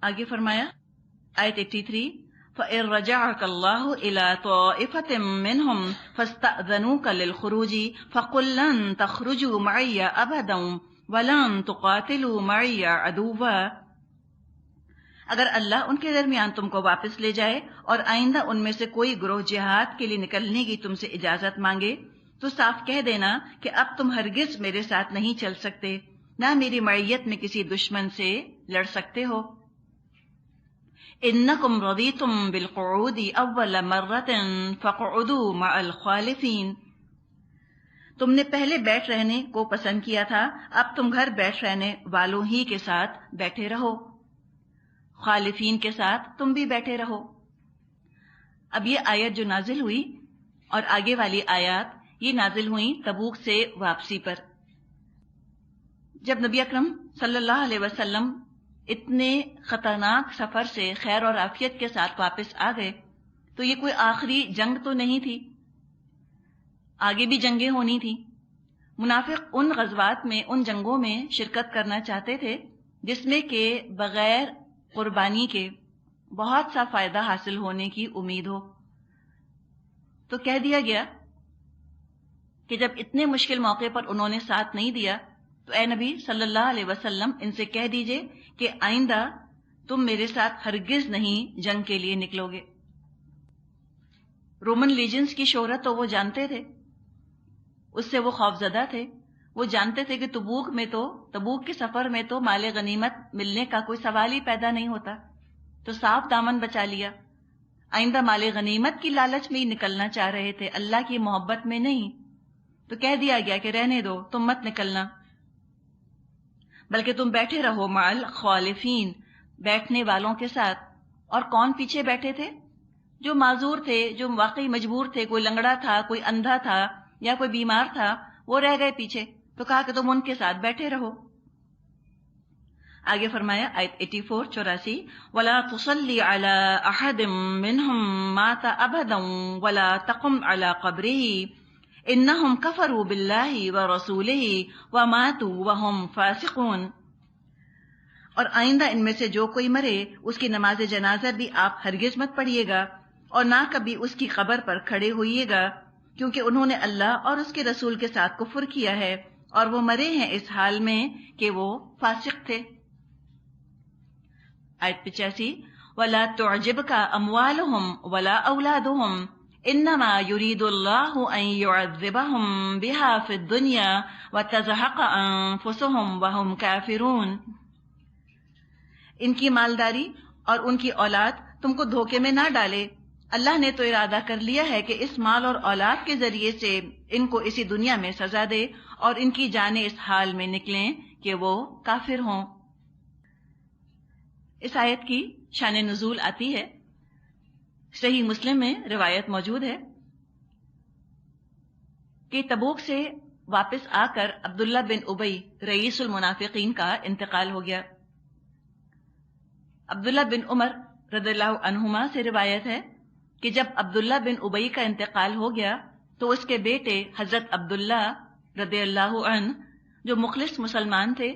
آگے فرمایا آیت 83 فَإِن رَجَعَكَ اللَّهُ إِلَىٰ طَائِفَةٍ مِّنْهُمْ فَاسْتَأْذَنُوكَ لِلْخُرُوجِ فَقُل لَّن تَخْرُجُوا مَعِيَّ أَبَدًا وَلَن تُقَاتِلُوا مَعِيَّ عَدُوًّا۔ اگر اللہ ان کے درمیان تم کو واپس لے جائے اور آئندہ ان میں سے کوئی گروہ جہاد کے لیے نکلنے کی تم سے اجازت مانگے تو صاف کہہ دینا کہ اب تم ہرگز میرے ساتھ نہیں چل سکتے، نہ میری معیت میں کسی دشمن سے لڑ سکتے ہو۔ انکم رضیتم بالقعود اول مرۃ فاقعدوا مع الخالفین۔ تم نے پہلے بیٹھ رہنے کو پسند کیا تھا، اب تم گھر بیٹھ رہنے والوں ہی کے ساتھ بیٹھے رہو، خالفین کے ساتھ تم بھی بیٹھے رہو۔ اب یہ آیت جو نازل ہوئی اور آگے والی آیات یہ نازل ہوئیں تبوک سے واپسی پر۔ جب نبی اکرم صلی اللہ علیہ وسلم اتنے خطرناک سفر سے خیر اور عافیت کے ساتھ واپس آ گئے تو یہ کوئی آخری جنگ تو نہیں تھی، آگے بھی جنگیں ہونی تھی۔ منافق ان غزوات میں، ان جنگوں میں شرکت کرنا چاہتے تھے جس میں کہ بغیر قربانی کے بہت سا فائدہ حاصل ہونے کی امید ہو۔ تو کہہ دیا گیا کہ جب اتنے مشکل موقع پر انہوں نے ساتھ نہیں دیا تو اے نبی صلی اللہ علیہ وسلم ان سے کہہ دیجئے کہ آئندہ تم میرے ساتھ ہرگز نہیں جنگ کے لیے نکلو گے۔ رومن لیجنز کی شہرت تو وہ جانتے تھے، اس سے وہ خوفزدہ تھے۔ وہ جانتے تھے کہ تبوک کے سفر میں تو مال غنیمت ملنے کا کوئی سوال ہی پیدا نہیں ہوتا، تو صاف دامن بچا لیا۔ آئندہ مال غنیمت کی لالچ میں ہی نکلنا چاہ رہے تھے، اللہ کی محبت میں نہیں۔ تو کہہ دیا گیا کہ رہنے دو، تم مت نکلنا، بلکہ تم بیٹھے رہو مع الخالفین، بیٹھنے والوں کے ساتھ۔ اور کون پیچھے بیٹھے تھے؟ جو معذور تھے، جو واقعی مجبور تھے، کوئی لنگڑا تھا، کوئی اندھا تھا یا کوئی بیمار تھا، وہ رہ گئے پیچھے، تو کہا کہ تم ان کے ساتھ بیٹھے رہو۔ آگے فرمایا آیت 84 84 وَلَا تُصَلِّ عَلَىٰ أَحَدٍ مِّنْهُمْ مَاتَ أَبَدًا وَلَا تَقُمْ عَلَىٰ قَبْرِهِ إِنَّهُمْ كَفَرُوا بِاللَّهِ وَرَسُولِهِ وَمَاتُوا وَهُمْ فَاسِقُونَ۔ اور آئندہ ان میں سے جو کوئی مرے اس کی نماز جنازہ بھی آپ ہرگز مت پڑھیے گا، اور نہ کبھی اس کی قبر پر کھڑے ہوئیے گا، کیونکہ انہوں نے اللہ اور اس کے رسول کے ساتھ کفر کیا ہے اور وہ مرے ہیں اس حال میں کہ وہ فاسق تھے۔ آیت 85 وَلَا تُعْجِبْكَ أَمْوَالُهُمْ وَلَا أَوْلَادُهُمْ إِنَّمَا يُرِيدُ اللَّهُ أَن يُعَذِّبَهُمْ بِهَا فِي الدُّنْيَا وَتَزْهَقَ أَنفُسُهُمْ وَهُمْ كَافِرُونَ۔ ان کی مالداری اور ان کی اولاد تم کو دھوکے میں نہ ڈالے، اللہ نے تو ارادہ کر لیا ہے کہ اس مال اور اولاد کے ذریعے سے ان کو اسی دنیا میں سزا دے اور ان کی جانیں اس حال میں نکلیں کہ وہ کافر ہوں۔ اس آیت کی شان نزول آتی ہے، صحیح مسلم میں روایت موجود ہے کہ تبوک سے واپس آ کر عبداللہ بن ابی رئیس المنافقین کا انتقال ہو گیا۔ عبداللہ بن عمر رضی اللہ عنہما سے روایت ہے کہ جب عبداللہ بن ابی کا انتقال ہو گیا تو اس کے بیٹے حضرت عبداللہ رضی اللہ عنہ جو مخلص مسلمان تھے،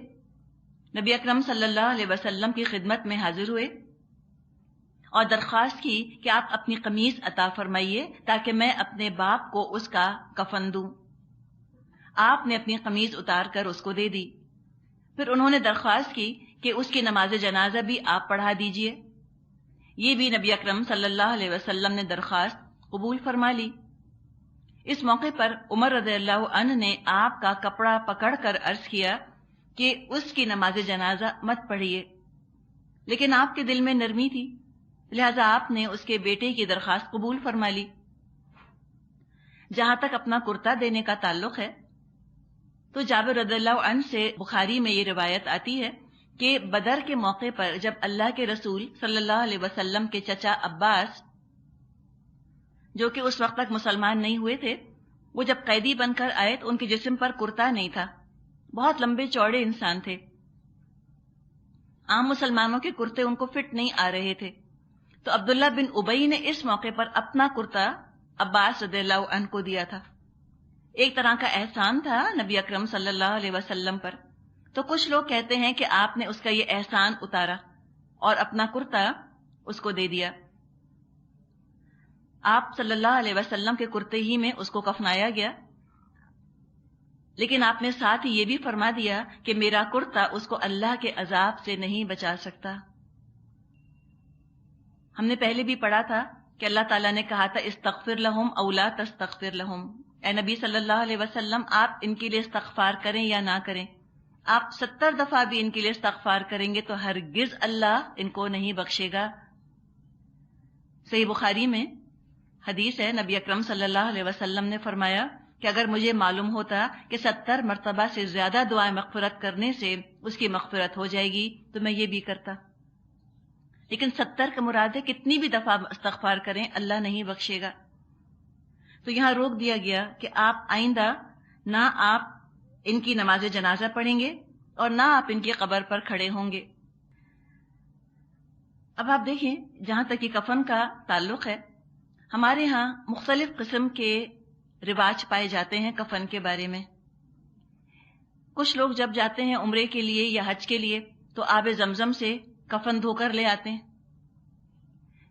نبی اکرم صلی اللہ علیہ وسلم کی خدمت میں حاضر ہوئے اور درخواست کی کہ آپ اپنی قمیض عطا فرمائیے تاکہ میں اپنے باپ کو اس کا کفن دوں۔ آپ نے اپنی قمیض اتار کر اس کو دے دی۔ پھر انہوں نے درخواست کی کہ اس کی نماز جنازہ بھی آپ پڑھا دیجئے۔ یہ بھی نبی اکرم صلی اللہ علیہ وسلم نے درخواست قبول فرما لی۔ اس موقع پر عمر رضی اللہ عنہ نے آپ کا کپڑا پکڑ کر عرض کیا کہ اس کی نماز جنازہ مت پڑھیے، لیکن آپ کے دل میں نرمی تھی، لہذا آپ نے اس کے بیٹے کی درخواست قبول فرما لی۔ جہاں تک اپنا کرتا دینے کا تعلق ہے تو جابر رضی اللہ عنہ سے بخاری میں یہ روایت آتی ہے کہ بدر کے موقع پر جب اللہ کے رسول صلی اللہ علیہ وسلم کے چچا عباس، جو کہ اس وقت تک مسلمان نہیں ہوئے تھے، وہ جب قیدی بن کر آئے تو ان کے جسم پر کرتا نہیں تھا، بہت لمبے چوڑے انسان تھے، عام مسلمانوں کے کرتے ان کو فٹ نہیں آ رہے تھے، تو عبداللہ بن ابی نے اس موقع پر اپنا کرتا عباس رضی اللہ عنہ کو دیا تھا۔ ایک طرح کا احسان تھا نبی اکرم صلی اللہ علیہ وسلم پر۔ تو کچھ لوگ کہتے ہیں کہ آپ نے اس کا یہ احسان اتارا، اور اپنا کرتا اس کو دے دیا۔ آپ صلی اللہ علیہ وسلم کے کرتے ہی میں اس کو کفنایا گیا، لیکن آپ نے ساتھ ہی یہ بھی فرما دیا کہ میرا کرتا اس کو اللہ کے عذاب سے نہیں بچا سکتا۔ ہم نے پہلے بھی پڑھا تھا کہ اللہ تعالیٰ نے کہا تھا استغفر لہم او لا تستغفر لہم، اے نبی صلی اللہ علیہ وسلم آپ ان کے لیے استغفار کریں یا نہ کریں، آپ 70 دفعہ بھی ان کے لیے استغفار کریں گے تو ہرگز اللہ ان کو نہیں بخشے گا۔ صحیح بخاری میں حدیث ہے، نبی اکرم صلی اللہ علیہ وسلم نے فرمایا کہ اگر مجھے معلوم ہوتا کہ 70 مرتبہ سے زیادہ دعائیں مغفرت کرنے سے اس کی مغفرت ہو جائے گی تو میں یہ بھی کرتا، لیکن 70 کا مراد ہے کتنی بھی دفعہ استغفار کریں اللہ نہیں بخشے گا۔ تو یہاں روک دیا گیا کہ آپ آئندہ نہ آپ ان کی نماز جنازہ پڑھیں گے اور نہ آپ ان کی قبر پر کھڑے ہوں گے۔ اب آپ دیکھیں جہاں تک کہ کفن کا تعلق ہے، ہمارے ہاں مختلف قسم کے رواج پائے جاتے ہیں کفن کے بارے میں۔ کچھ لوگ جب جاتے ہیں عمرے کے لیے یا حج کے لیے تو آب زمزم سے کفن دھو کر لے آتے ہیں،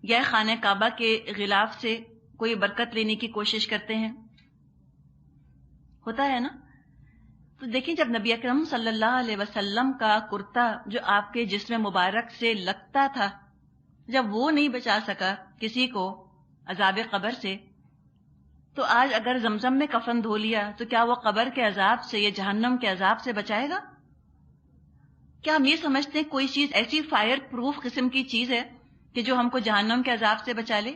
یا خانہ کعبہ کے غلاف سے کوئی برکت لینے کی کوشش کرتے ہیں، ہوتا ہے نا؟ تو دیکھیں جب نبی اکرم صلی اللہ علیہ وسلم کا کرتا جو آپ کے جسم مبارک سے لگتا تھا، جب وہ نہیں بچا سکا کسی کو عذاب قبر سے، تو آج اگر زمزم میں کفن دھو لیا تو کیا وہ قبر کے عذاب سے یا جہنم کے عذاب سے بچائے گا؟ کیا ہم یہ سمجھتے ہیں کوئی چیز ایسی فائر پروف قسم کی چیز ہے کہ جو ہم کو جہنم کے عذاب سے بچا لے؟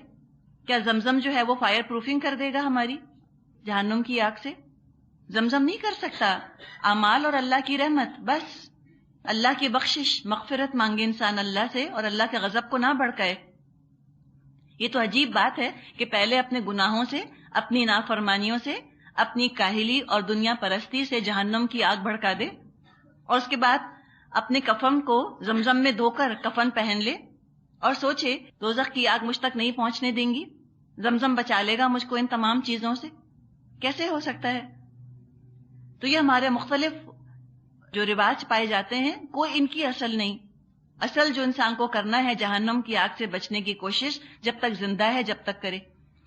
کیا زمزم جو ہے وہ فائر پروفنگ کر دے گا ہماری جہنم کی آگ سے؟ زمزم نہیں کر سکتا۔ اعمال اور اللہ کی رحمت، بس اللہ کی بخشش مغفرت مانگے انسان اللہ سے اور اللہ کے غضب کو نہ بھڑکائے۔ یہ تو عجیب بات ہے کہ پہلے اپنے گناہوں سے، اپنی نافرمانیوں سے، اپنی کاہلی اور دنیا پرستی سے جہنم کی آگ بھڑکا دے، اور اس کے بعد اپنے کفن کو زمزم میں دھو کر کفن پہن لے اور سوچے دوزخ کی آگ مجھ تک نہیں پہنچنے دیں گی، زمزم بچا لے گا مجھ کو ان تمام چیزوں سے۔ کیسے ہو سکتا ہے؟ تو یہ ہمارے مختلف جو رواج پائے جاتے ہیں کوئی ان کی اصل نہیں۔ اصل جو انسان کو کرنا ہے جہنم کی آگ سے بچنے کی کوشش جب تک زندہ ہے جب تک کرے۔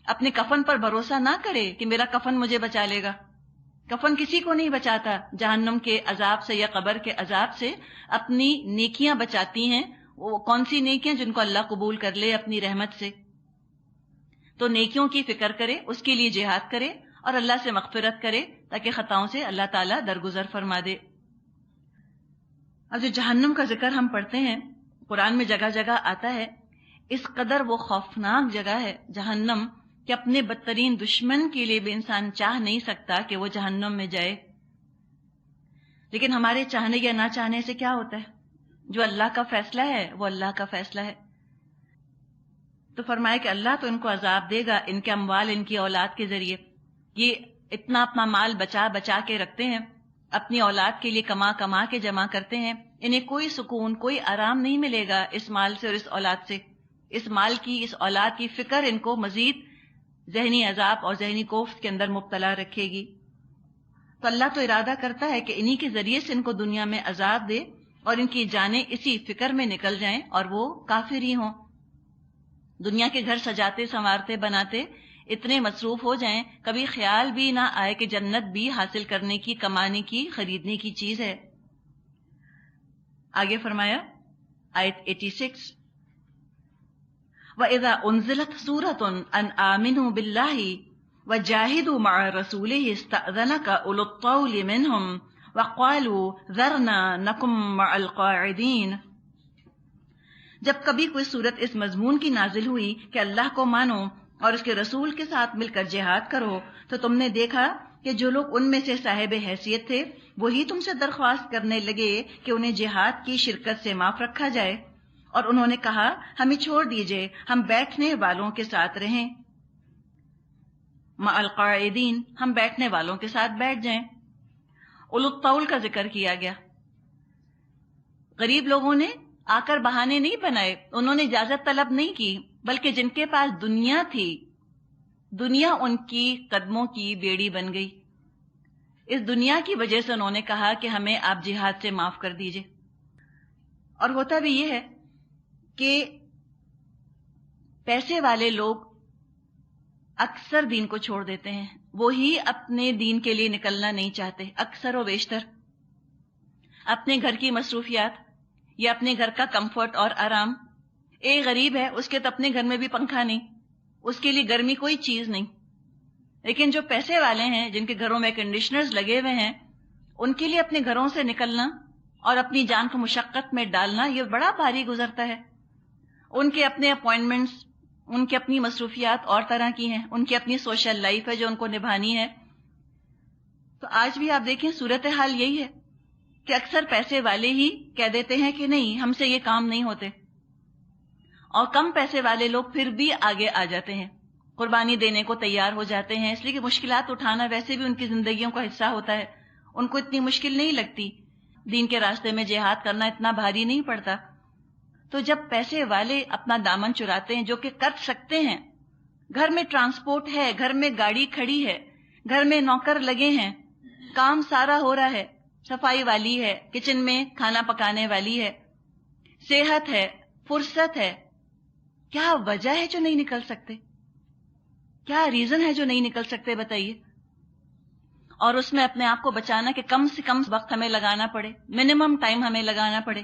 اپنے کفن پر بھروسہ نہ کرے کہ میرا کفن مجھے بچا لے گا، کفن کسی کو نہیں بچاتا جہنم کے عذاب سے یا قبر کے عذاب سے، اپنی نیکیاں بچاتی ہیں۔ وہ کون سی نیکیاں؟ جن کو اللہ قبول کر لے اپنی رحمت سے۔ تو نیکیوں کی فکر کرے، اس کے لیے جہاد کرے اور اللہ سے مغفرت کرے تاکہ خطاؤں سے اللہ تعالیٰ درگزر فرما دے۔ اب جو جہنم کا ذکر ہم پڑھتے ہیں قرآن میں جگہ جگہ آتا ہے، اس قدر وہ خوفناک جگہ ہے جہنم کہ اپنے بدترین دشمن کے لیے بھی انسان چاہ نہیں سکتا کہ وہ جہنم میں جائے۔ لیکن ہمارے چاہنے یا نہ چاہنے سے کیا ہوتا ہے؟ جو اللہ کا فیصلہ ہے وہ اللہ کا فیصلہ ہے۔ تو فرمایا کہ اللہ تو ان کو عذاب دے گا، ان کے اموال، ان کی اولاد کے ذریعے۔ یہ اتنا اپنا مال بچا بچا کے رکھتے ہیں، اپنی اولاد کے لیے کما کما کے جمع کرتے ہیں، انہیں کوئی سکون، کوئی آرام نہیں ملے گا اس مال سے اور اس اولاد سے۔ اس مال کی، اس اولاد کی فکر ان کو مزید ذہنی عذاب اور ذہنی کوفت کے اندر مبتلا رکھے گی۔ تو اللہ تو ارادہ کرتا ہے کہ انہی کے ذریعے سے ان کو دنیا میں عذاب دے اور ان کی جانیں اسی فکر میں نکل جائیں اور وہ کافر ہی ہوں، دنیا کے گھر سجاتے سنوارتے بناتے اتنے مصروف ہو جائیں کبھی خیال بھی نہ آئے کہ جنت بھی حاصل کرنے کی، کمانے کی، خریدنے کی چیز ہے۔ آگے فرمایا آیت 86، وَإِذَا أُنزِلَتْ سُورَةٌ أَنْ آمِنُوا بِاللَّهِ وَجَاهِدُوا مَعَ رَسُولِهِ اسْتَأْذَنَكَ أُولُو الطَّوْلِ مِنْهُمْ وَقَالُوا ذَرْنَا نَكُن مَعَ الْقَاعِدِينَ۔ جب کبھی کوئی صورت اس مضمون کی نازل ہوئی کہ اللہ کو مانو اور اس کے رسول کے ساتھ مل کر جہاد کرو، تو تم نے دیکھا کہ جو لوگ ان میں سے صاحب حیثیت تھے وہی تم سے درخواست کرنے لگے کہ انہیں جہاد کی شرکت سے معاف رکھا جائے، اور انہوں نے کہا ہمیں چھوڑ دیجئے، ہم بیٹھنے والوں کے ساتھ رہیں، مع القاعدین، ہم بیٹھنے والوں کے ساتھ بیٹھ جائیں۔ اولو الطول کا ذکر کیا گیا۔ غریب لوگوں نے آ کر بہانے نہیں بنائے، انہوں نے اجازت طلب نہیں کی، بلکہ جن کے پاس دنیا تھی، دنیا ان کی قدموں کی بیڑی بن گئی، اس دنیا کی وجہ سے انہوں نے کہا کہ ہمیں آپ جہاد سے معاف کر دیجئے۔ اور ہوتا بھی یہ ہے کہ پیسے والے لوگ اکثر دین کو چھوڑ دیتے ہیں، وہی اپنے دین کے لیے نکلنا نہیں چاہتے، اکثر و بیشتر اپنے گھر کی مصروفیات یا اپنے گھر کا کمفرٹ اور آرام. ایک غریب ہے، اس کے تو اپنے گھر میں بھی پنکھا نہیں، اس کے لیے گرمی کوئی چیز نہیں. لیکن جو پیسے والے ہیں، جن کے گھروں میں کنڈیشنرز لگے ہوئے ہیں، ان کے لیے اپنے گھروں سے نکلنا اور اپنی جان کو مشقت میں ڈالنا یہ بڑا بھاری گزرتا ہے. ان کے اپنے اپوائنٹمنٹس، ان کی اپنی مصروفیات اور طرح کی ہیں، ان کی اپنی سوشل لائف ہے جو ان کو نبھانی ہے. تو آج بھی آپ دیکھیں صورتحال یہی ہے کہ اکثر پیسے والے ہی کہہ دیتے ہیں کہ نہیں، ہم سے یہ کام نہیں ہوتے، اور کم پیسے والے لوگ پھر بھی آگے آ جاتے ہیں، قربانی دینے کو تیار ہو جاتے ہیں، اس لیے کہ مشکلات اٹھانا ویسے بھی ان کی زندگیوں کا حصہ ہوتا ہے. ان کو اتنی مشکل نہیں لگتی، دین کے راستے میں جہاد کرنا اتنا بھاری نہیں پڑتا. تو جب پیسے والے اپنا دامن چراتے ہیں، جو کہ کر سکتے ہیں، گھر میں ٹرانسپورٹ ہے، گھر میں گاڑی کھڑی ہے، گھر میں نوکر لگے ہیں، کام سارا ہو رہا ہے، صفائی والی ہے، کچن میں کھانا پکانے والی ہے، صحت ہے، فرصت ہے، کیا وجہ ہے جو نہیں نکل سکتے؟ کیا ریزن ہے جو نہیں نکل سکتے بتائیے؟ اور اس میں اپنے آپ کو بچانا کہ کم سے کم وقت ہمیں لگانا پڑے، منیمم ٹائم ہمیں لگانا پڑے.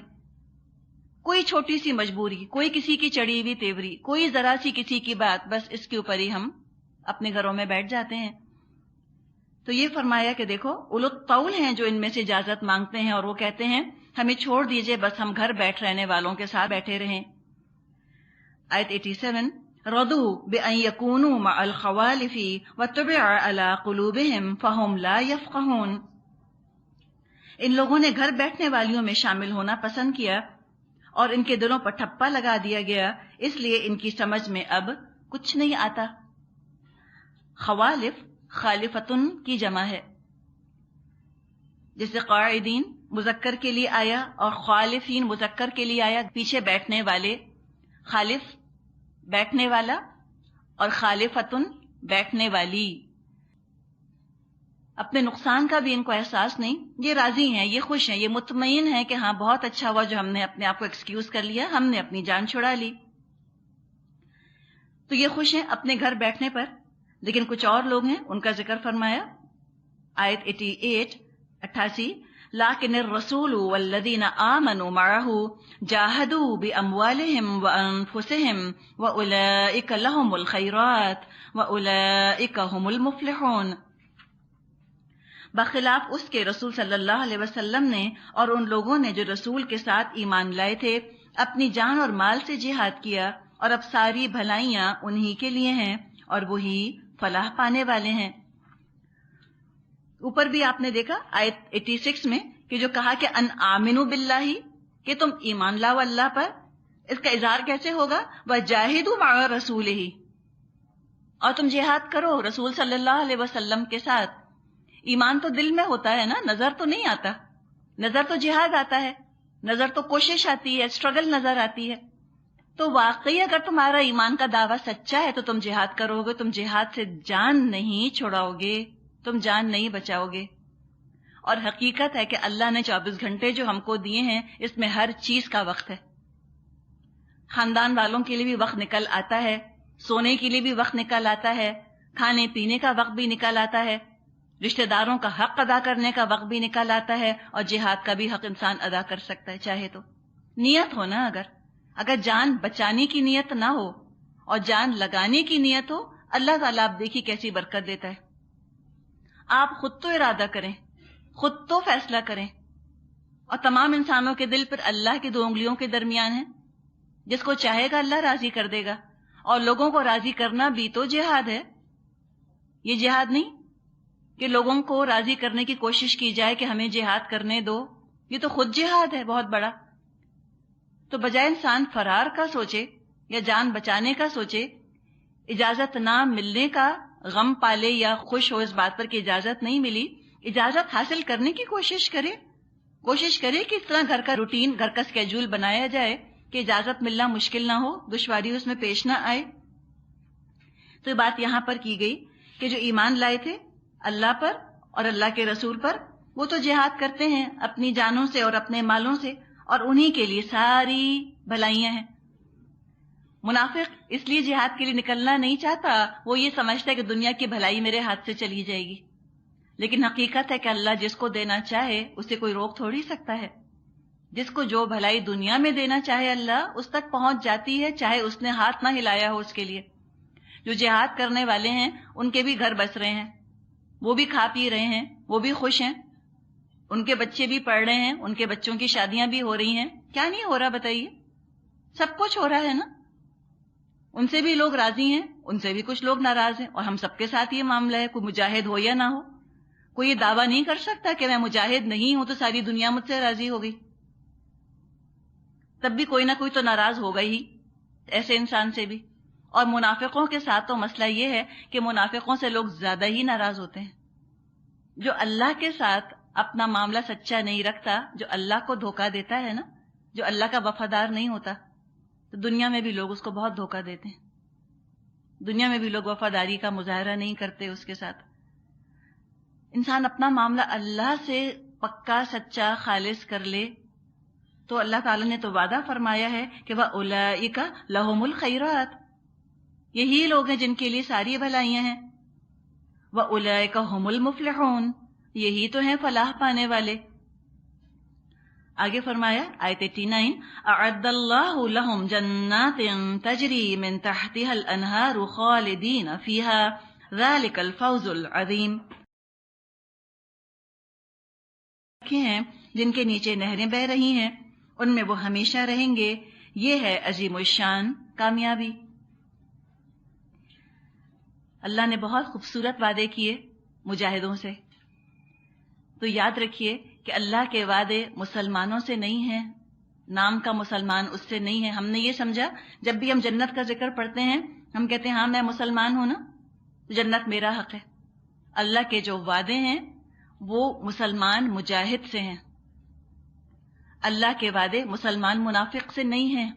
کوئی چھوٹی سی مجبوری، کوئی کسی کی چڑھی ہوئی تیوری، کوئی ذرا سی کسی کی بات، بس اس کے اوپر ہی ہم اپنے گھروں میں بیٹھ جاتے ہیں. تو یہ فرمایا کہ دیکھو اولو الطول ہیں جو ان میں سے اجازت مانگتے ہیں، اور وہ کہتے ہیں ہمیں چھوڑ دیجئے، بس ہم گھر بیٹھ رہنے والوں کے ساتھ بیٹھے رہیں. آیت 87 رضوا بأن يكونوا مع الخوالف وطبع على قلوبهم فهم لا يفقهون. ان لوگوں نے گھر بیٹھنے والیوں میں شامل ہونا پسند کیا اور ان کے دلوں پر ٹھپا لگا دیا گیا، اس لیے ان کی سمجھ میں اب کچھ نہیں آتا. خوالف خالفتن کی جمع ہے، جیسے قاعدین مذکر کے لیے آیا اور خالفین مذکر کے لیے آیا. پیچھے بیٹھنے والے، خالف بیٹھنے والا اور خالفتن بیٹھنے والی. اپنے نقصان کا بھی ان کو احساس نہیں، یہ راضی ہیں، یہ خوش ہیں، یہ مطمئن ہیں کہ ہاں بہت اچھا ہوا جو ہم نے اپنے آپ کو ایکسکیوز کر لیا، ہم نے اپنی جان چھڑا لی. تو یہ خوش ہیں اپنے گھر بیٹھنے پر. لیکن کچھ اور لوگ ہیں، ان کا ذکر فرمایا آیت 88 لیکن الرسول والذین آمنوا معه جاہدوا باموالہم وانفسہم واولئک لہم الخیرات واولئک هم المفلحون. بخلاف اس کے رسول صلی اللہ علیہ وسلم نے اور ان لوگوں نے جو رسول کے ساتھ ایمان لائے تھے اپنی جان اور مال سے جہاد کیا، اور اب ساری بھلائیاں انہی کے لیے ہیں اور وہی فلاح پانے والے ہیں. اوپر بھی آپ نے دیکھا آیت 86 میں کہ جو کہا کہ ان آمنوا باللہ، کہ تم ایمان لاؤ اللہ پر. اس کا اظہار کیسے ہوگا؟ وجاہدوا مع رسولہ، اور تم جہاد کرو رسول صلی اللہ علیہ وسلم کے ساتھ. ایمان تو دل میں ہوتا ہے نا، نظر تو نہیں آتا. نظر تو جہاد آتا ہے، نظر تو کوشش آتی ہے، اسٹرگل نظر آتی ہے. تو واقعی اگر تمہارا ایمان کا دعویٰ سچا ہے تو تم جہاد کرو گے، تم جہاد سے جان نہیں چھڑاؤ گے، تم جان نہیں بچاؤ گے. اور حقیقت ہے کہ اللہ نے 24 گھنٹے جو ہم کو دیے ہیں اس میں ہر چیز کا وقت ہے. خاندان والوں کے لیے بھی وقت نکل آتا ہے، سونے کے لیے بھی وقت نکل آتا ہے، کھانے پینے کا وقت بھی نکل آتا ہے، رشتہ داروں کا حق ادا کرنے کا وقت بھی نکل آتا ہے، اور جہاد کا بھی حق انسان ادا کر سکتا ہے چاہے تو. نیت ہو نا، اگر جان بچانے کی نیت نہ ہو اور جان لگانے کی نیت ہو، اللہ تعالیٰ آپ دیکھیے کیسی برکت دیتا ہے. آپ خود تو ارادہ کریں، خود تو فیصلہ کریں، اور تمام انسانوں کے دل پر اللہ کی 2 انگلیوں کے درمیان ہے. جس کو چاہے گا اللہ راضی کر دے گا، اور لوگوں کو راضی کرنا بھی تو جہاد ہے. یہ جہاد نہیں کہ لوگوں کو راضی کرنے کی کوشش کی جائے کہ ہمیں جہاد کرنے دو، یہ تو خود جہاد ہے بہت بڑا. تو بجائے انسان فرار کا سوچے یا جان بچانے کا سوچے، اجازت نہ ملنے کا غم پالے یا خوش ہو اس بات پر کہ اجازت نہیں ملی، اجازت حاصل کرنے کی کوشش کرے کہ اس طرح گھر کا روٹین، گھر کا اسکیڈول بنایا جائے کہ اجازت ملنا مشکل نہ ہو، دشواری اس میں پیش نہ آئے. تو یہ بات یہاں پر کی گئی کہ جو ایمان لائے تھے اللہ پر اور اللہ کے رسول پر، وہ تو جہاد کرتے ہیں اپنی جانوں سے اور اپنے مالوں سے، اور انہی کے لیے ساری بھلائیاں ہیں. منافق اس لیے جہاد کے لیے نکلنا نہیں چاہتا، وہ یہ سمجھتا ہے کہ دنیا کی بھلائی میرے ہاتھ سے چلی جائے گی، لیکن حقیقت ہے کہ اللہ جس کو دینا چاہے اسے کوئی روک تھوڑی سکتا ہے۔ جس کو جو بھلائی دنیا میں دینا چاہے اللہ اس تک پہنچ جاتی ہے، چاہے اس نے ہاتھ نہ ہلایا ہو اس کے لیے۔ جو جہاد کرنے والے ہیں ان کے بھی گھر بس رہے ہیں، وہ بھی کھا پی رہے ہیں، وہ بھی خوش ہیں، ان کے بچے بھی پڑھ رہے ہیں، ان کے بچوں کی شادیاں بھی ہو رہی ہیں، کیا نہیں ہو رہا بتائیے؟ سب کچھ ہو رہا ہے نا۔ ان سے بھی لوگ راضی ہیں، ان سے بھی کچھ لوگ ناراض ہیں، اور ہم سب کے ساتھ یہ معاملہ ہے، کوئی مجاہد ہو یا نہ ہو۔ کوئی یہ دعویٰ نہیں کر سکتا کہ میں مجاہد نہیں ہوں تو ساری دنیا مجھ سے راضی ہو گئی، تب بھی کوئی نہ کوئی تو ناراض ہوگا ہی ایسے انسان سے بھی۔ اور منافقوں کے ساتھ تو مسئلہ یہ ہے کہ منافقوں سے لوگ زیادہ ہی ناراض ہوتے ہیں۔ جو اللہ کے ساتھ اپنا معاملہ سچا نہیں رکھتا، جو اللہ کو دھوکہ دیتا ہے نا، جو اللہ کا وفادار نہیں ہوتا، تو دنیا میں بھی لوگ اس کو بہت دھوکہ دیتے ہیں۔ دنیا میں بھی لوگ وفاداری کا مظاہرہ نہیں کرتے اس کے ساتھ۔ انسان اپنا معاملہ اللہ سے پکا سچا خالص کر لے تو اللہ تعالیٰ نے تو وعدہ فرمایا ہے کہ وَأُولَئِكَ لَهُمُ الْخَيْرَاتُ، یہی لوگ ہیں جن کے لیے ساری بھلائیاں ہیں۔ وَأُولَئِكَ هُمُ الْمُفْلِحُونَ، یہی تو ہیں فلاح پانے والے۔ آگے فرمایا آیت 89، اعد اللہ لہم جنات تجری من تحتها الانہار خالدین فیہا ذالک الفوز العظیم، ہیں جن کے نیچے نہریں بہ رہی ہیں، ان میں وہ ہمیشہ رہیں گے، یہ ہے عظیم الشان کامیابی۔ اللہ نے بہت خوبصورت وعدے کیے مجاہدوں سے، تو یاد رکھیے کہ اللہ کے وعدے مسلمانوں سے نہیں ہیں، نام کا مسلمان اس سے نہیں ہے۔ ہم نے یہ سمجھا جب بھی ہم جنت کا ذکر پڑھتے ہیں ہم کہتے ہیں ہاں میں مسلمان ہوں نا، جنت میرا حق ہے۔ اللہ کے جو وعدے ہیں وہ مسلمان مجاہد سے ہیں، اللہ کے وعدے مسلمان منافق سے نہیں ہیں۔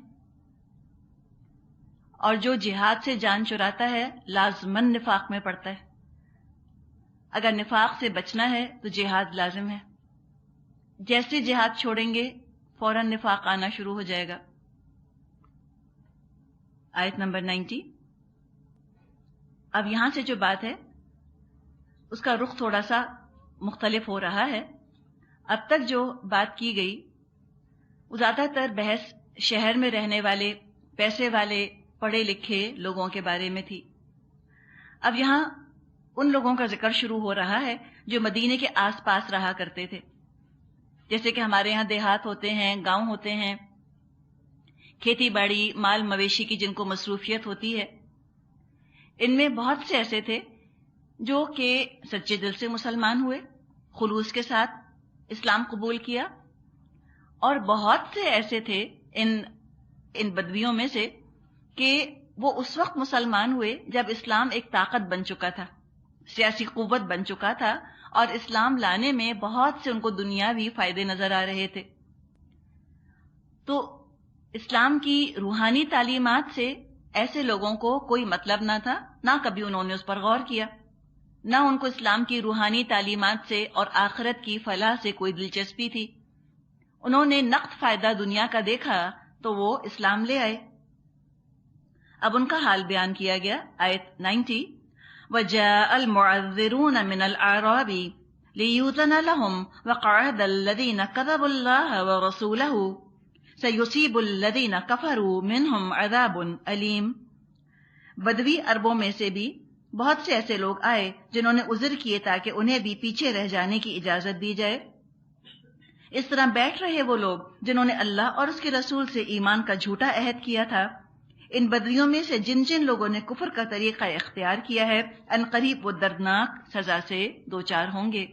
اور جو جہاد سے جان چراتا ہے لازماً نفاق میں پڑتا ہے۔ اگر نفاق سے بچنا ہے تو جہاد لازم ہے، جیسے جہاد چھوڑیں گے فوراً نفاق آنا شروع ہو جائے گا۔ آیت نمبر 90۔ اب یہاں سے جو بات ہے اس کا رخ تھوڑا سا مختلف ہو رہا ہے۔ اب تک جو بات کی گئی وہ زیادہ تر بحث شہر میں رہنے والے پیسے والے پڑھے لکھے لوگوں کے بارے میں تھی۔ اب یہاں ان لوگوں کا ذکر شروع ہو رہا ہے جو مدینے کے آس پاس رہا کرتے تھے، جیسے کہ ہمارے یہاں دیہات ہوتے ہیں، گاؤں ہوتے ہیں، کھیتی باڑی مال مویشی کی جن کو مصروفیت ہوتی ہے۔ ان میں بہت سے ایسے تھے جو کہ سچے دل سے مسلمان ہوئے، خلوص کے ساتھ اسلام قبول کیا، اور بہت سے ایسے تھے ان بدویوں میں سے کہ وہ اس وقت مسلمان ہوئے جب اسلام ایک طاقت بن چکا تھا، سیاسی قوت بن چکا تھا، اور اسلام لانے میں بہت سے ان کو دنیاوی فائدے نظر آ رہے تھے۔ تو اسلام کی روحانی تعلیمات سے ایسے لوگوں کو کوئی مطلب نہ تھا، نہ کبھی انہوں نے اس پر غور کیا، نہ ان کو اسلام کی روحانی تعلیمات سے اور آخرت کی فلاح سے کوئی دلچسپی تھی۔ انہوں نے نقد فائدہ دنیا کا دیکھا تو وہ اسلام لے آئے۔ اب ان کا حال بیان کیا گیا آیت 90، وَجَاءَ الْمُعَذِّرُونَ مِنَ الْأَعْرَابِ لِيُؤْذَنَ لَهُمْ وَقَعَدَ الَّذِينَ كَذَبُوا اللَّهَ وَرَسُولَهُ سَيُصِيبُ الَّذِينَ كَفَرُوا مِنْهُمْ عَذَابٌ أَلِيمٌ۔ بدوی عربوں میں سے بھی بہت سے ایسے لوگ آئے جنہوں نے عذر کیے تاکہ انہیں بھی پیچھے رہ جانے کی اجازت دی جائے۔ اس طرح بیٹھ رہے وہ لوگ جنہوں نے اللہ اور اس کے رسول سے ایمان کا جھوٹا عہد کیا تھا۔ ان بدویوں میں سے جن جن لوگوں نے کفر کا طریقہ اختیار کیا ہے عنقریب وہ دردناک سزا سے دوچار ہوں گے۔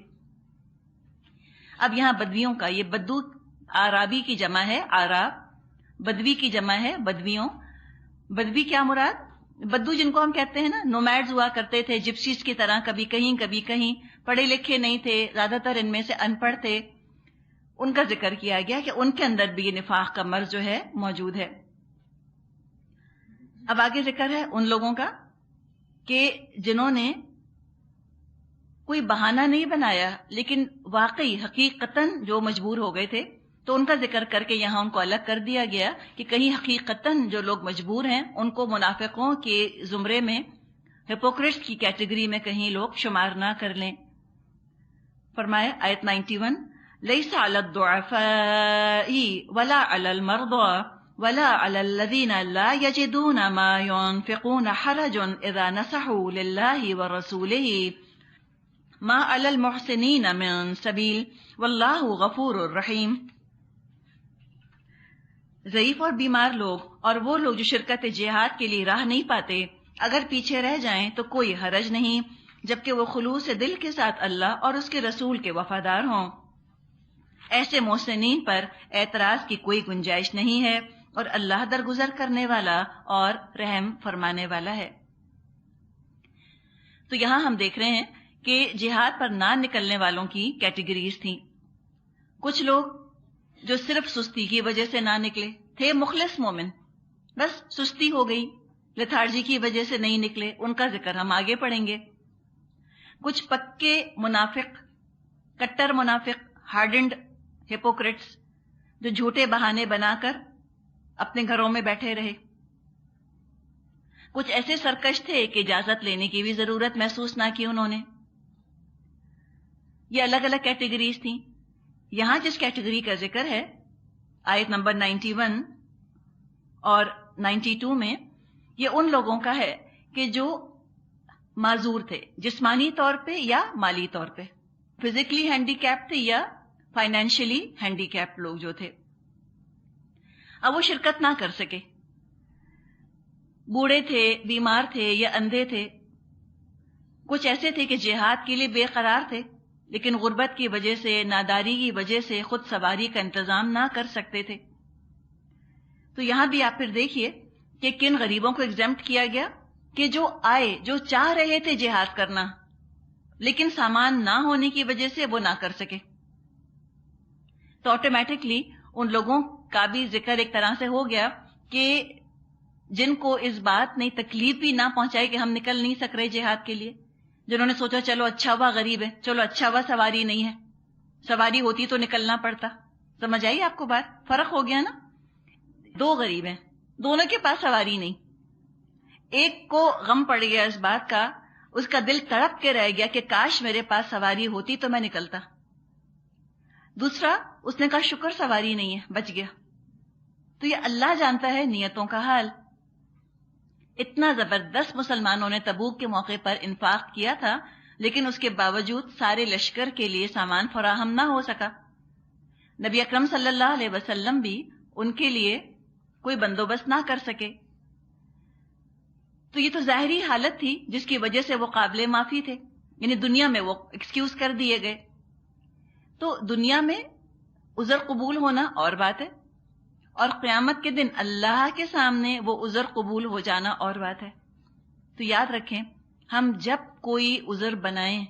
اب یہاں بدویوں کا، یہ بدو آرابی کی جمع ہے، آراب، بدوی کی جمع ہے بدویوں۔ بدوی کیا مراد؟ بدو جن کو ہم کہتے ہیں نا، نومیڈز ہوا کرتے تھے جپسیز کی طرح، کبھی کہیں پڑھے لکھے نہیں تھے، زیادہ تر ان میں سے ان پڑھ تھے۔ ان کا ذکر کیا گیا کہ ان کے اندر بھی یہ نفاق کا مرض جو ہے موجود ہے۔ اب آگے ذکر ہے ان لوگوں کا کہ جنہوں نے کوئی بہانہ نہیں بنایا، لیکن واقعی حقیقتاً جو مجبور ہو گئے تھے تو ان کا ذکر کر کے یہاں ان کو الگ کر دیا گیا کہ کہیں حقیقتاً جو لوگ مجبور ہیں ان کو منافقوں کے زمرے میں، ہپوکریٹس کی کیٹیگری میں کہیں لوگ شمار نہ کر لیں۔ فرمائے آیت 91، لَيْسَ عَلَى الضُّعَفَاءِ وَلَا عَلَى الْمَرْضَىٰ وَلَا عَلَى الَّذِينَ لَا يَجِدُونَ مَا يُنْفِقُونَ حَرَجٌ إِذَا نَصَحُوا لِلَّهِ وَرَسُولِهِ مَا عَلَى الْمُحْسِنِينَ مِن سَبِيلٍ وَاللَّهُ غَفُورٌ رَحِيمٌ۔ ضعیف اور بیمار لوگ اور وہ لوگ جو شرکت جہاد کے لیے راہ نہیں پاتے، اگر پیچھے رہ جائیں تو کوئی حرج نہیں، جبکہ وہ خلوص دل کے ساتھ اللہ اور اس کے رسول کے وفادار ہوں۔ ایسے محسنین پر اعتراض کی کوئی گنجائش نہیں ہے، اور اللہ درگزر کرنے والا اور رحم فرمانے والا ہے۔ تو یہاں ہم دیکھ رہے ہیں کہ جہاد پر نہ نکلنے والوں کی کیٹیگریز تھیں۔ کچھ لوگ جو صرف سستی کی وجہ سے نہ نکلے تھے، مخلص مومن، بس سستی ہو گئی، لتھارجی کی وجہ سے نہیں نکلے، ان کا ذکر ہم آگے پڑھیں گے۔ کچھ پکے منافق، کٹر منافق، ہارڈنڈ ہپوکریٹس، جو جھوٹے بہانے بنا کر اپنے گھروں میں بیٹھے رہے۔ کچھ ایسے سرکش تھے کہ اجازت لینے کی بھی ضرورت محسوس نہ کی انہوں نے۔ یہ الگ الگ کیٹیگریز تھیں۔ یہاں جس کیٹیگری کا ذکر ہے آیت نمبر 91 اور 92 میں، یہ ان لوگوں کا ہے کہ جو معذور تھے، جسمانی طور پہ یا مالی طور پہ، فزیکلی ہینڈی کیپ تھے یا فائنینشلی ہینڈی کیپ لوگ جو تھے، اب وہ شرکت نہ کر سکے۔ بوڑھے تھے، بیمار تھے یا اندھے تھے۔ کچھ ایسے تھے کہ جہاد کے لیے بے قرار تھے، لیکن غربت کی وجہ سے، ناداری کی وجہ سے خود سواری کا انتظام نہ کر سکتے تھے۔ تو یہاں بھی آپ پھر دیکھیے کہ کن غریبوں کو ایگزمپٹ کیا گیا، کہ جو آئے، جو چاہ رہے تھے جہاد کرنا، لیکن سامان نہ ہونے کی وجہ سے وہ نہ کر سکے، تو آٹومیٹکلی ان لوگوں کا بھی ذکر ایک طرح سے ہو گیا کہ جن کو اس بات نے تکلیف بھی نہ پہنچائی کہ ہم نکل نہیں سک رہے جہاد کے لیے، جنہوں نے سوچا چلو اچھا ہوا غریب ہے، چلو اچھا ہوا سواری نہیں ہے، سواری ہوتی تو نکلنا پڑتا۔ سمجھ آئی آپ کو بات؟ فرق ہو گیا نا؟ دو غریب ہیں، دونوں کے پاس سواری نہیں، ایک کو غم پڑ گیا اس بات کا، اس کا دل تڑپ کے رہ گیا کہ کاش میرے پاس سواری ہوتی تو میں نکلتا۔ دوسرا اس نے کہا شکر سواری نہیں ہے، بچ گیا۔ تو یہ اللہ جانتا ہے نیتوں کا حال۔ اتنا زبردست مسلمانوں نے تبوک کے موقع پر انفاق کیا تھا، لیکن اس کے باوجود سارے لشکر کے لیے سامان فراہم نہ ہو سکا۔ نبی اکرم صلی اللہ علیہ وسلم بھی ان کے لیے کوئی بندوبست نہ کر سکے۔ تو یہ تو ظاہری حالت تھی جس کی وجہ سے وہ قابل معافی تھے، یعنی دنیا میں وہ ایکسکیوز کر دیے گئے۔ تو دنیا میں عذر قبول ہونا اور بات ہے، اور قیامت کے دن اللہ کے سامنے وہ عذر قبول ہو جانا اور بات ہے۔ تو یاد رکھیں، ہم جب کوئی عذر بنائیں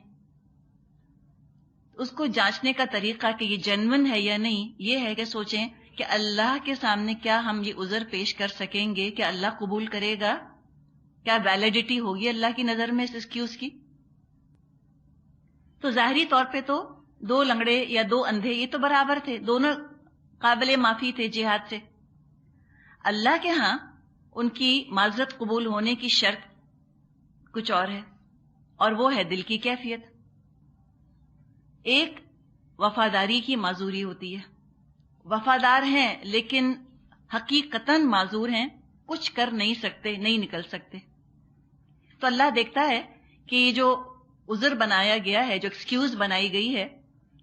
اس کو جانچنے کا طریقہ کہ یہ جنون ہے یا نہیں، یہ ہے کہ سوچیں کہ اللہ کے سامنے کیا ہم یہ عذر پیش کر سکیں گے، کیا اللہ قبول کرے گا، کیا ویلیڈیٹی ہوگی اللہ کی نظر میں اس ایکسکیوز کی۔ تو ظاہری طور پہ تو دو لنگڑے یا دو اندھے یہ تو برابر تھے، دونوں قابل معافی تھے جہاد سے۔ اللہ کے ہاں ان کی معذرت قبول ہونے کی شرط کچھ اور ہے، اور وہ ہے دل کی کیفیت۔ ایک وفاداری کی معذوری ہوتی ہے، وفادار ہیں لیکن حقیقتاً معذور ہیں، کچھ کر نہیں سکتے، نہیں نکل سکتے۔ تو اللہ دیکھتا ہے کہ یہ جو عذر بنایا گیا ہے، جو ایکسکیوز بنائی گئی ہے،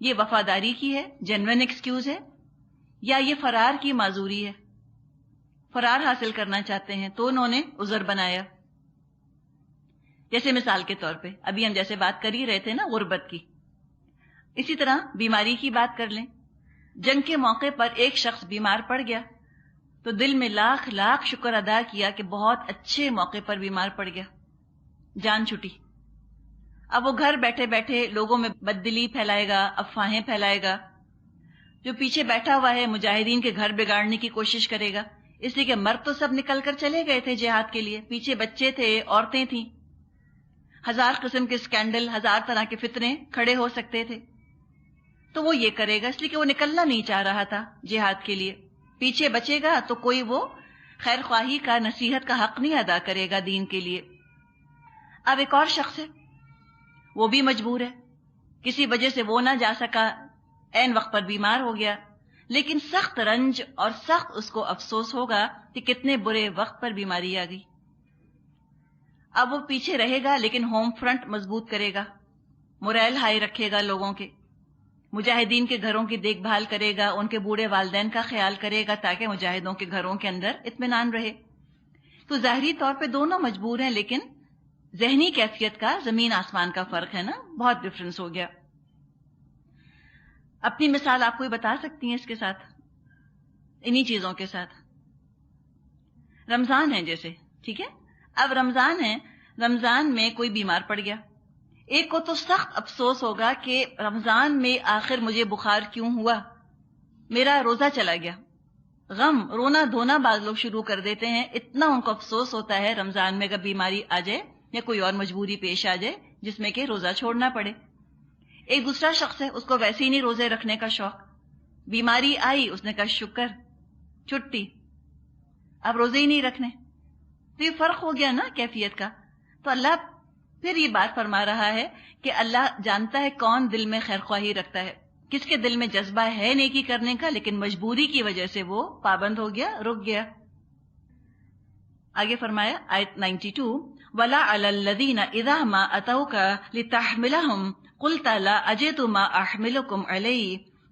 یہ وفاداری کی ہے، جینوین ایکسکیوز ہے، یا یہ فرار کی معذوری ہے، فرار حاصل کرنا چاہتے ہیں تو انہوں نے عذر بنایا۔ جیسے مثال کے طور پہ ابھی ہم جیسے بات کر ہی رہے تھے نا غربت کی، اسی طرح بیماری کی بات کر لیں۔ جنگ کے موقع پر ایک شخص بیمار پڑ گیا تو دل میں لاکھ لاکھ شکر ادا کیا کہ بہت اچھے موقع پر بیمار پڑ گیا، جان چھٹی۔ اب وہ گھر بیٹھے بیٹھے لوگوں میں بددلی پھیلائے گا، افواہیں پھیلائے گا، جو پیچھے بیٹھا ہوا ہے مجاہدین کے گھر بگاڑنے کی کوشش کرے گا، اس لیے کہ مرد تو سب نکل کر چلے گئے تھے جہاد کے لیے، پیچھے بچے تھے، عورتیں تھیں، ہزار قسم کے سکینڈل، ہزار طرح کے فتنے کھڑے ہو سکتے تھے۔ تو وہ یہ کرے گا اس لیے کہ وہ نکلنا نہیں چاہ رہا تھا جہاد کے لیے. پیچھے بچے گا تو کوئی وہ خیر خواہی کا، نصیحت کا حق نہیں ادا کرے گا دین کے لیے. اب ایک اور شخص ہے، وہ بھی مجبور ہے، کسی وجہ سے وہ نہ جا سکا، عین وقت پر بیمار ہو گیا، لیکن سخت رنج اور سخت اس کو افسوس ہوگا کہ کتنے برے وقت پر بیماری آ گئی. اب وہ پیچھے رہے گا لیکن ہوم فرنٹ مضبوط کرے گا، موریل ہائی رکھے گا لوگوں کے، مجاہدین کے گھروں کی دیکھ بھال کرے گا، ان کے بوڑھے والدین کا خیال کرے گا تاکہ مجاہدوں کے گھروں کے اندر اطمینان رہے. تو ظاہری طور پہ دونوں مجبور ہیں، لیکن ذہنی کیفیت کا زمین آسمان کا فرق ہے نا، بہت ڈفرنس ہو گیا. اپنی مثال آپ کوئی بتا سکتی ہیں اس کے ساتھ، انہی چیزوں کے ساتھ؟ رمضان ہے جیسے، ٹھیک ہے، اب رمضان ہے، رمضان میں کوئی بیمار پڑ گیا، ایک کو تو سخت افسوس ہوگا کہ رمضان میں آخر مجھے بخار کیوں ہوا، میرا روزہ چلا گیا. غم، رونا دھونا بعض لوگ شروع کر دیتے ہیں، اتنا ان کو افسوس ہوتا ہے رمضان میں اگر بیماری آ جائے یا کوئی اور مجبوری پیش آ جائے جس میں کہ روزہ چھوڑنا پڑے. ایک دوسرا شخص ہے، اس کو ویسے ہی نہیں روزے رکھنے کا شوق، بیماری آئی، اس نے کہا شکر، چھٹی، اب روزے ہی نہیں رکھنے. تو یہ فرق ہو گیا نا کیفیت کا. تو اللہ پھر یہ بات فرما رہا ہے کہ اللہ جانتا ہے کون دل میں خیر خواہی رکھتا ہے، کس کے دل میں جذبہ ہے نیکی کرنے کا، لیکن مجبوری کی وجہ سے وہ پابند ہو گیا، رک گیا. آگے فرمایا آیت 92، وَلَا عَلَى الَّذِينَ إِذَا مَا أَتَوْكَ لِتَحْمِلَهُمْ قُلْتَ لَا أَجِدُ مَا أَحْمِلُكُمْ عَلَيْهِ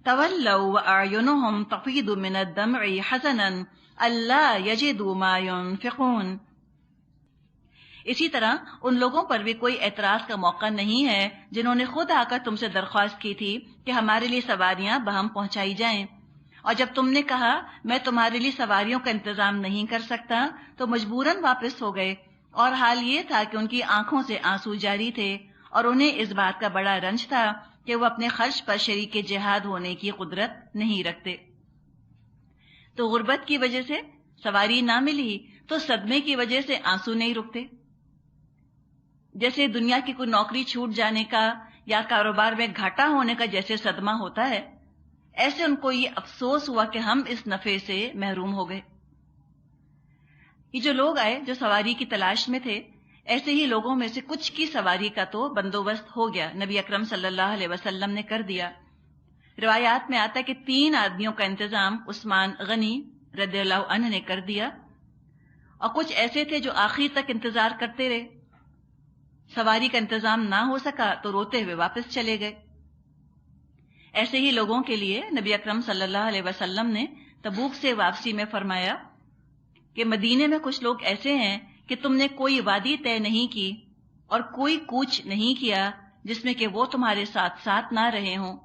تَوَلَّوْا وَأَعْيُنُهُمْ تَفِيضُ مِنَ الدَّمْعِ حَزَنًا أَلَّا يَجِدُوا مَا يُنْفِقُونَ. اسی طرح ان لوگوں پر بھی کوئی اعتراض کا موقع نہیں ہے جنہوں نے خود آ کر تم سے درخواست کی تھی کہ ہمارے لیے سواریاں بہم پہنچائی جائیں، اور جب تم نے کہا میں تمہارے لیے سواریوں کا انتظام نہیں کر سکتا تو مجبوراً واپس ہو گئے، اور حال یہ تھا کہ ان کی آنکھوں سے آنسو جاری تھے اور انہیں اس بات کا بڑا رنج تھا کہ وہ اپنے خرچ پر شریک جہاد ہونے کی قدرت نہیں رکھتے. تو غربت کی وجہ سے سواری نہ ملی تو صدمے کی وجہ سے آنسو نہیں رکتے. جیسے دنیا کی کوئی نوکری چھوٹ جانے کا یا کاروبار میں گھاٹا ہونے کا جیسے صدمہ ہوتا ہے، ایسے ان کو یہ افسوس ہوا کہ ہم اس نفع سے محروم ہو گئے. یہ جو لوگ آئے جو سواری کی تلاش میں تھے، ایسے ہی لوگوں میں سے کچھ کی سواری کا تو بندوبست ہو گیا، نبی اکرم صلی اللہ علیہ وسلم نے کر دیا. روایات میں آتا ہے کہ 3 آدمیوں کا انتظام عثمان غنی رضی اللہ عنہ نے کر دیا، اور کچھ ایسے تھے جو آخر تک انتظار کرتے رہے، سواری کا انتظام نہ ہو سکا تو روتے ہوئے واپس چلے گئے. ایسے ہی لوگوں کے لیے نبی اکرم صلی اللہ علیہ وسلم نے تبوک سے واپسی میں فرمایا کہ مدینے میں کچھ لوگ ایسے ہیں کہ تم نے کوئی وادی طے نہیں کی اور کوئی کوچ نہیں کیا جس میں کہ وہ تمہارے ساتھ ساتھ نہ رہے ہوں.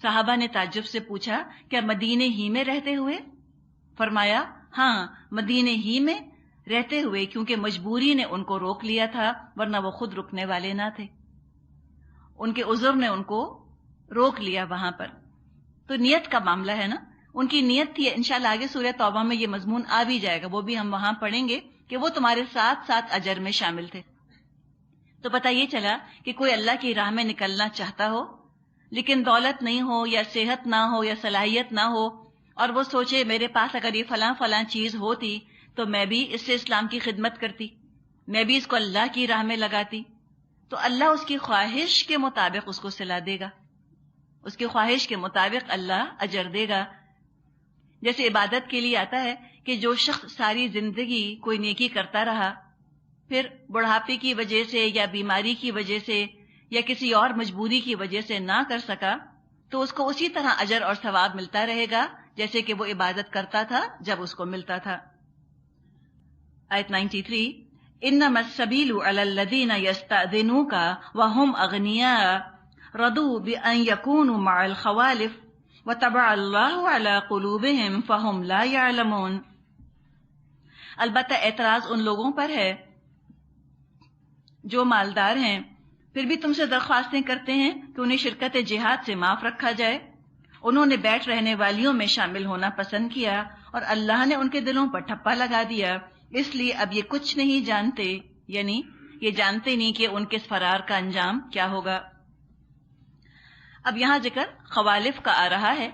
صحابہ نے تعجب سے پوچھا کیا مدینے ہی میں رہتے ہوئے؟ فرمایا ہاں، مدینے ہی میں رہتے ہوئے، کیونکہ مجبوری نے ان کو روک لیا تھا ورنہ وہ خود رکنے والے نہ تھے، ان کے عذر نے ان کو روک لیا وہاں پر. تو نیت کا معاملہ ہے نا، ان کی نیت تھی. انشاءاللہ آگے سورہ توبہ میں یہ مضمون آ بھی جائے گا، وہ بھی ہم وہاں پڑھیں گے کہ وہ تمہارے ساتھ ساتھ اجر میں شامل تھے. تو پتہ یہ چلا کہ کوئی اللہ کی راہ میں نکلنا چاہتا ہو لیکن دولت نہیں ہو یا صحت نہ ہو یا صلاحیت نہ ہو، اور وہ سوچے میرے پاس اگر یہ فلاں چیز ہوتی تو میں بھی اس سے اسلام کی خدمت کرتی، میں بھی اس کو اللہ کی راہ میں لگاتی، تو اللہ اس کی خواہش کے مطابق اس کو صلہ دے گا، اس کی خواہش کے مطابق اللہ اجر دے گا. جیسے عبادت کے لیے آتا ہے کہ جو شخص ساری زندگی کوئی نیکی کرتا رہا، پھر بڑھاپے کی وجہ سے یا بیماری کی وجہ سے یا کسی اور مجبوری کی وجہ سے نہ کر سکا، تو اس کو اسی طرح اجر اور ثواب ملتا رہے گا جیسے کہ وہ عبادت کرتا تھا جب اس کو ملتا تھا. آیت 93، انما السبیل علی الذین یستأذنوک وهم اغنیاء رضوا بان یکونوا مع الخوالف وطبع اللہ علی قلوبهم فهم لا یعلمون. البتہ اعتراض ان لوگوں پر ہے جو مالدار ہیں، پھر بھی تم سے درخواستیں کرتے ہیں کہ انہیں شرکت جہاد سے معاف رکھا جائے. انہوں نے بیٹھ رہنے والیوں میں شامل ہونا پسند کیا اور اللہ نے ان کے دلوں پر ٹھپا لگا دیا، اس لیے اب یہ کچھ نہیں جانتے، یعنی یہ جانتے نہیں کہ ان کے اس فرار کا انجام کیا ہوگا. اب یہاں ذکر خوالف کا آ رہا ہے،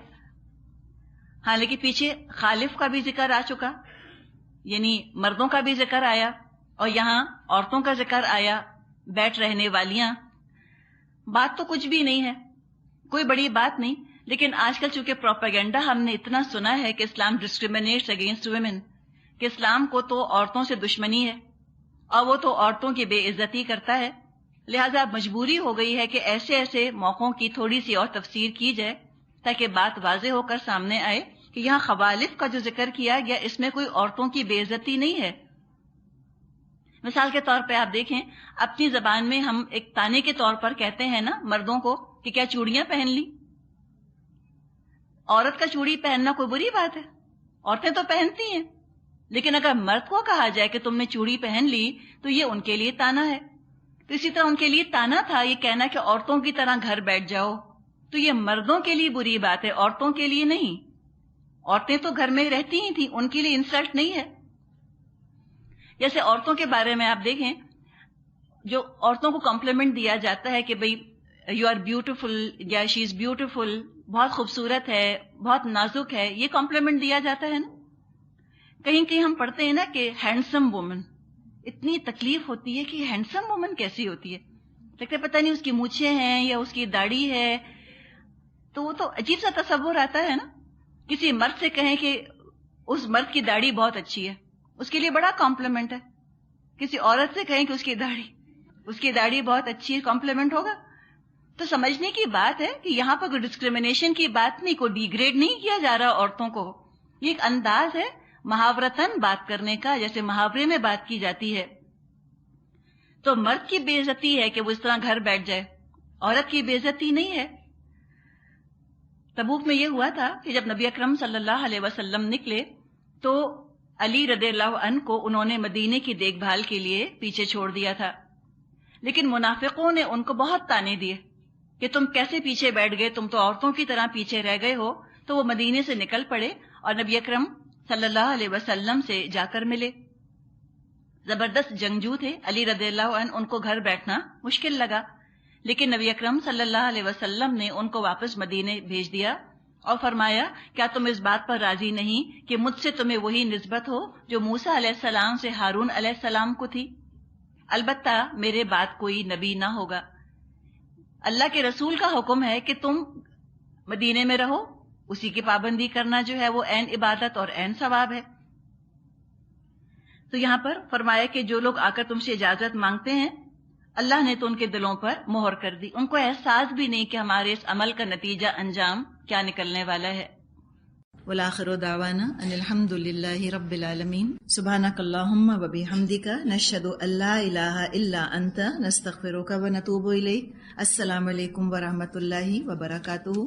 حالانکہ پیچھے خالف کا بھی ذکر آ چکا، یعنی مردوں کا بھی ذکر آیا، اور یہاں عورتوں کا ذکر آیا، بیٹھ رہنے والیاں۔ بات تو کچھ بھی نہیں ہے، کوئی بڑی بات نہیں، لیکن آج کل چونکہ پروپیگنڈا ہم نے اتنا سنا ہے کہ اسلام ڈسکریمنیٹس اگینسٹ ویمن، کہ اسلام کو تو عورتوں سے دشمنی ہے اور وہ تو عورتوں کی بے عزتی کرتا ہے، لہذا مجبوری ہو گئی ہے کہ ایسے ایسے موقعوں کی تھوڑی سی اور تفسیر کی جائے تاکہ بات واضح ہو کر سامنے آئے کہ یہاں خوالف کا جو ذکر کیا گیا اس میں کوئی عورتوں کی بے عزتی نہیں ہے۔ مثال کے طور پہ آپ دیکھیں، اپنی زبان میں ہم ایک تانے کے طور پر کہتے ہیں نا مردوں کو کہ کیا چوڑیاں پہن لی؟ عورت کا چوڑی پہننا کوئی بری بات ہے؟ عورتیں تو پہنتی ہیں، لیکن اگر مرد کو کہا جائے کہ تم نے چوڑی پہن لی تو یہ ان کے لیے تانا ہے۔ تو اسی طرح ان کے لیے تانا تھا یہ کہنا کہ عورتوں کی طرح گھر بیٹھ جاؤ، تو یہ مردوں کے لیے بری بات ہے، عورتوں کے لیے نہیں۔ عورتیں تو گھر میں رہتی ہی تھیں، ان کے لیے انسلٹ نہیں ہے۔ جیسے عورتوں کے بارے میں آپ دیکھیں، جو عورتوں کو کمپلیمنٹ دیا جاتا ہے کہ بھئی یو آر بیوٹیفل یا شی از بیوٹیفل، بہت خوبصورت ہے، بہت نازک ہے، یہ کمپلیمنٹ دیا جاتا ہے نا۔ کہیں کہیں ہم پڑھتے ہیں نا کہ ہینڈسم وومن، اتنی تکلیف ہوتی ہے کہ ہینڈسم وومن کیسی ہوتی ہے، لگتا ہے پتہ نہیں اس کی مونچھیں ہیں یا اس کی داڑھی ہے، تو وہ تو عجیب سا تصور آتا ہے نا۔ کسی مرد سے کہیں کہ اس مرد کی داڑھی بہت اچھی ہے، اس کے لیے بڑا کمپلیمنٹ ہے۔ کسی عورت سے کہیں کہ اس کی داڑھی بہت اچھی ہے، کمپلیمنٹ ہوگا؟ تو سمجھنے کی بات ہے کہ یہاں پر کوئی ڈسکریمنیشن کی بات نہیں، کوئی ڈیگریڈ نہیں کیا جا رہا عورتوں کو، یہ ایک انداز ہے محاورتاً بات کرنے کا، جیسے محاورے میں بات کی جاتی ہے۔ تو مرد کی بے عزتی ہے کہ وہ اس طرح گھر بیٹھ جائے، عورت کی بے عزتی نہیں ہے۔ تبوک میں یہ ہوا تھا کہ جب نبی اکرم صلی اللہ علیہ وسلم نکلے تو علی رضی اللہ عنہ کو انہوں نے مدینے کی دیکھ بھال کے لیے پیچھے چھوڑ دیا تھا، لیکن منافقوں نے ان کو بہت تانے دیے کہ تم کیسے پیچھے بیٹھ گئے، تم تو عورتوں کی طرح پیچھے رہ گئے ہو۔ تو وہ مدینے سے نکل پڑے اور نبی اکرم صلی اللہ علیہ وسلم سے جا کر ملے۔ زبردست جنگجو تھے علی رضی اللہ عنہ، ان کو گھر بیٹھنا مشکل لگا، لیکن نبی اکرم صلی اللہ علیہ وسلم نے ان کو واپس مدینے بھیج دیا اور فرمایا کیا تم اس بات پر راضی نہیں کہ مجھ سے تمہیں وہی نسبت ہو جو موسیٰ علیہ السلام سے ہارون علیہ السلام کو تھی؟ البتہ میرے بعد کوئی نبی نہ ہوگا۔ اللہ کے رسول کا حکم ہے کہ تم مدینے میں رہو، اسی کی پابندی کرنا جو ہے وہ عین عبادت اور عین ثواب ہے۔ تو یہاں پر فرمایا کہ جو لوگ آ کر تم سے اجازت مانگتے ہیں، اللہ نے تو ان کے دلوں پر مہر کر دی، ان کو احساس بھی نہیں کہ ہمارے اس عمل کا نتیجہ انجام کیا نکلنے والا ہے۔ والآخر دعوانا ان الحمد للہ رب العالمین، سبحانک اللہم وبحمدک، نشہد ان لا الہ الا انت، نستغفرک ونتوب الیک۔ السلام علیکم ورحمۃ اللہ وبرکاتہ۔